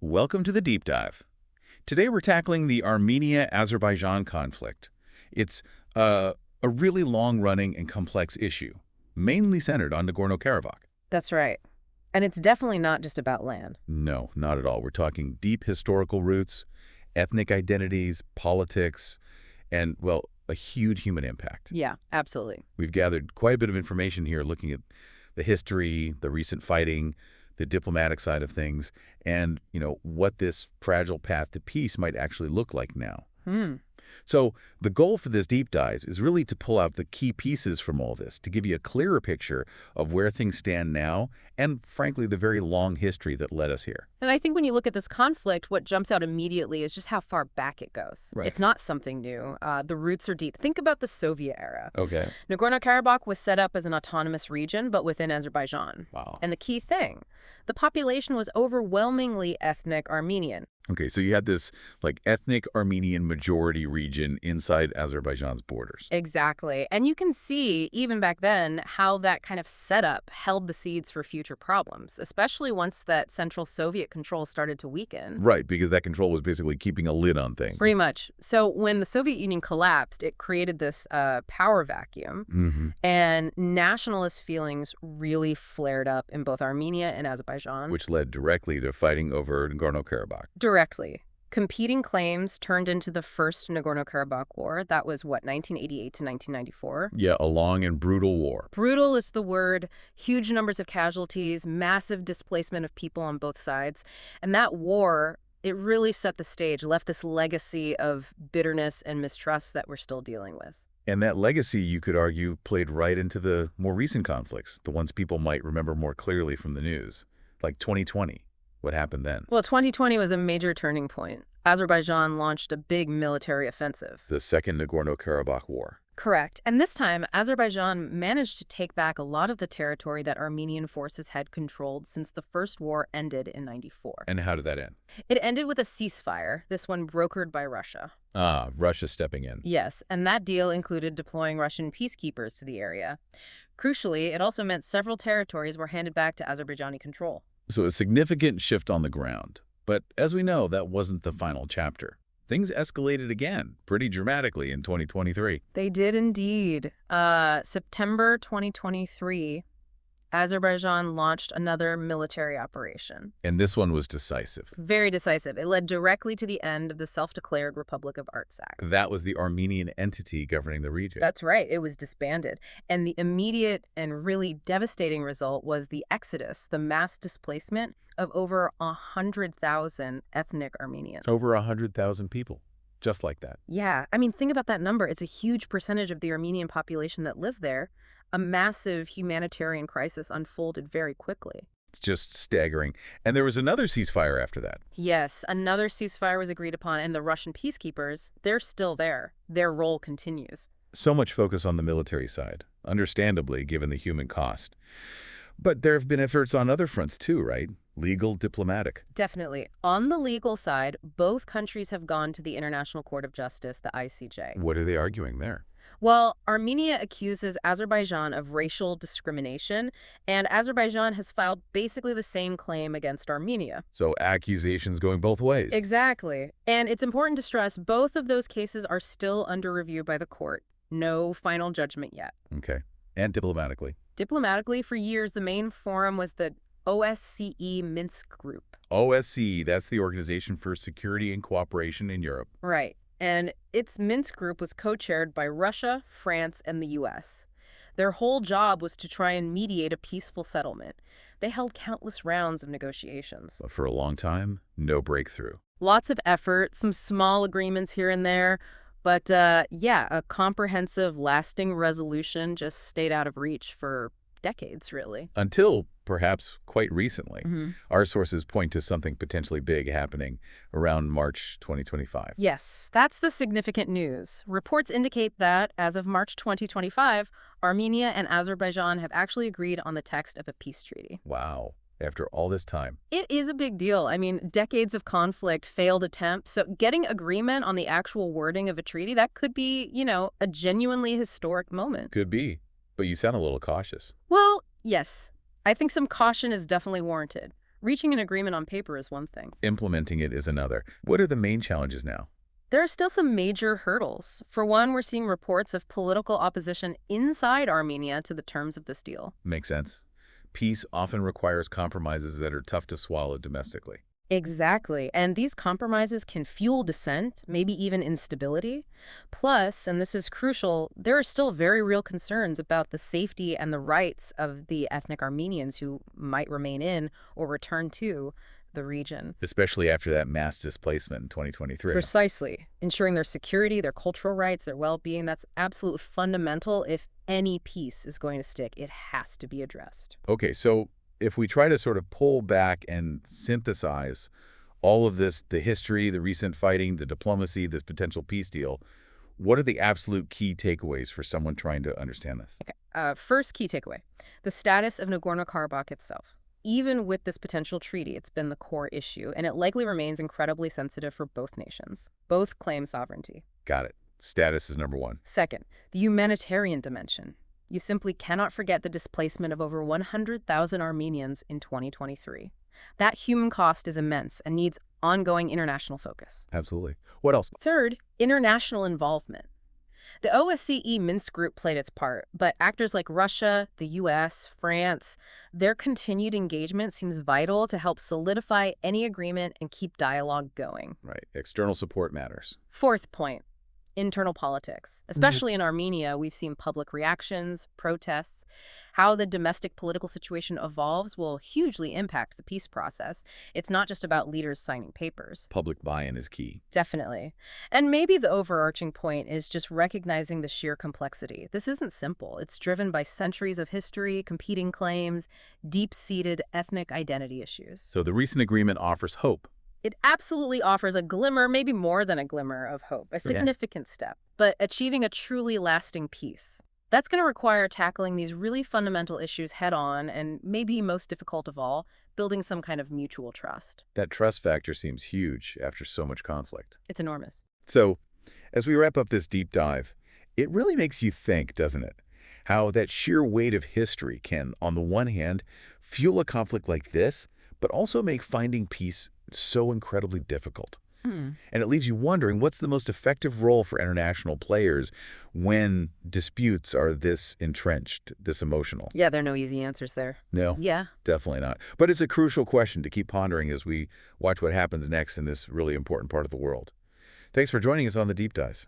Welcome to the Deep Dive. Today we're tackling the Armenia-Azerbaijan conflict. It's a really long-running and complex issue, mainly centered on Nagorno-Karabakh. That's right. And it's definitely not just about land. No, not at all. We're talking deep historical roots, ethnic identities, politics, and, well, a huge human impact. Yeah, absolutely. We've gathered quite a bit of information here looking at the history, the recent fighting, the diplomatic side of things, and, what this fragile path to peace might actually look like now. So the goal for this deep dive is really to pull out the key pieces from all this, to give you a clearer picture of where things stand now and, frankly, the very long history that led us here. And I think when you look at this conflict, what jumps out immediately is just how far back it goes. Right. It's not something new. The roots are deep. Think about the Soviet era. Okay. Nagorno-Karabakh was set up as an autonomous region, but within Azerbaijan. Wow. And the key thing, the population was overwhelmingly ethnic Armenian. Okay, so you had this, ethnic Armenian majority region inside Azerbaijan's borders. Exactly. And you can see, even back then, how that kind of setup held the seeds for future problems, especially once that Central Soviet control started to weaken. Right, because that control was basically keeping a lid on things. Pretty much. So when the Soviet Union collapsed, it created this power vacuum, and nationalist feelings really flared up in both Armenia and Azerbaijan. Which led directly to fighting over Nagorno-Karabakh. Directly. Competing claims turned into the First Nagorno-Karabakh War. That was, 1988 to 1994? Yeah, a long and brutal war. Brutal is the word. Huge numbers of casualties, massive displacement of people on both sides. And that war, it really set the stage, left this legacy of bitterness and mistrust that we're still dealing with. And that legacy, you could argue, played right into the more recent conflicts, the ones people might remember more clearly from the news, like 2020. What happened then? Well, 2020 was a major turning point. Azerbaijan launched a big military offensive. The Second Nagorno-Karabakh War. Correct. And this time, Azerbaijan managed to take back a lot of the territory that Armenian forces had controlled since the first war ended in '94. And how did that end? It ended with a ceasefire, this one brokered by Russia. Ah, Russia stepping in. Yes, and that deal included deploying Russian peacekeepers to the area. Crucially, it also meant several territories were handed back to Azerbaijani control. So a significant shift on the ground. But as we know, that wasn't the final chapter. Things escalated again, pretty dramatically in 2023. They did indeed. September 2023, Azerbaijan launched another military operation. And this one was decisive. Very decisive. It led directly to the end of the self-declared Republic of Artsakh. That was the Armenian entity governing the region. That's right. It was disbanded. And the immediate and really devastating result was the exodus, the mass displacement of over 100,000 ethnic Armenians. Over 100,000 people, just like that. Yeah. I mean, think about that number. It's a huge percentage of the Armenian population that lived there. A massive humanitarian crisis unfolded very quickly. It's just staggering. And there was another ceasefire after that. Yes, another ceasefire was agreed upon, and the Russian peacekeepers, they're still there. Their role continues. So much focus on the military side, understandably, given the human cost. But there have been efforts on other fronts too, right? Legal, diplomatic. Definitely. On the legal side, both countries have gone to the International Court of Justice, the ICJ. What are they arguing there? Well, Armenia accuses Azerbaijan of racial discrimination, and Azerbaijan has filed basically the same claim against Armenia. So accusations going both ways. Exactly. And it's important to stress both of those cases are still under review by the court. No final judgment yet. Okay. And diplomatically? Diplomatically, for years, the main forum was the OSCE Minsk Group. OSCE, that's the Organization for Security and Cooperation in Europe. Right. And its Minsk group was co-chaired by Russia, France, and the U.S. Their whole job was to try and mediate a peaceful settlement. They held countless rounds of negotiations. But for a long time, no breakthrough. Lots of effort, some small agreements here and there, but a comprehensive, lasting resolution just stayed out of reach for decades, really. Until, perhaps, quite recently. Our sources point to something potentially big happening around March 2025. Yes, that's the significant news. Reports indicate that, as of March 2025, Armenia and Azerbaijan have actually agreed on the text of a peace treaty. Wow. After all this time. It is a big deal. I mean, decades of conflict, failed attempts. So getting agreement on the actual wording of a treaty, that could be, a genuinely historic moment. Could be. But you sound a little cautious. Well, yes. I think some caution is definitely warranted. Reaching an agreement on paper is one thing. Implementing it is another. What are the main challenges now? There are still some major hurdles. For one, we're seeing reports of political opposition inside Armenia to the terms of this deal. Makes sense. Peace often requires compromises that are tough to swallow domestically. Exactly. And these compromises can fuel dissent, maybe even instability. Plus, and this is crucial, there are still very real concerns about the safety and the rights of the ethnic Armenians who might remain in or return to the region. Especially after that mass displacement in 2023. Precisely. Ensuring their security, their cultural rights, their well-being, that's absolutely fundamental. If any peace is going to stick, it has to be addressed. Okay, so if we try to sort of pull back and synthesize all of this, the history, the recent fighting, the diplomacy, this potential peace deal, what are the absolute key takeaways for someone trying to understand this? Okay. First key takeaway, the status of Nagorno-Karabakh itself. Even with this potential treaty, it's been the core issue, and it likely remains incredibly sensitive for both nations. Both claim sovereignty. Got it. Status is number one. Second, the humanitarian dimension. You simply cannot forget the displacement of over 100,000 Armenians in 2023. That human cost is immense and needs ongoing international focus. Absolutely. What else? Third, international involvement. The OSCE Minsk group played its part, but actors like Russia, the US, France, their continued engagement seems vital to help solidify any agreement and keep dialogue going. Right. External support matters. Fourth point, internal politics. Especially in Armenia, we've seen public reactions, protests. How the domestic political situation evolves will hugely impact the peace process. It's not just about leaders signing papers. Public buy-in is key. Definitely. And maybe the overarching point is just recognizing the sheer complexity. This isn't simple. It's driven by centuries of history, competing claims, deep-seated ethnic identity issues. So the recent agreement offers hope. It absolutely offers a glimmer, maybe more than a glimmer of hope, a significant step, but achieving a truly lasting peace. That's going to require tackling these really fundamental issues head-on and maybe most difficult of all, building some kind of mutual trust. That trust factor seems huge after so much conflict. It's enormous. So, as we wrap up this deep dive, it really makes you think, doesn't it? How that sheer weight of history can, on the one hand, fuel a conflict like this, but also make finding peace so incredibly difficult. And it leaves you wondering, what's the most effective role for international players when disputes are this entrenched, this emotional? Yeah, there are no easy answers there. No, Yeah. definitely not. But it's a crucial question to keep pondering as we watch what happens next in this really important part of the world. Thanks for joining us on The Deep Dives.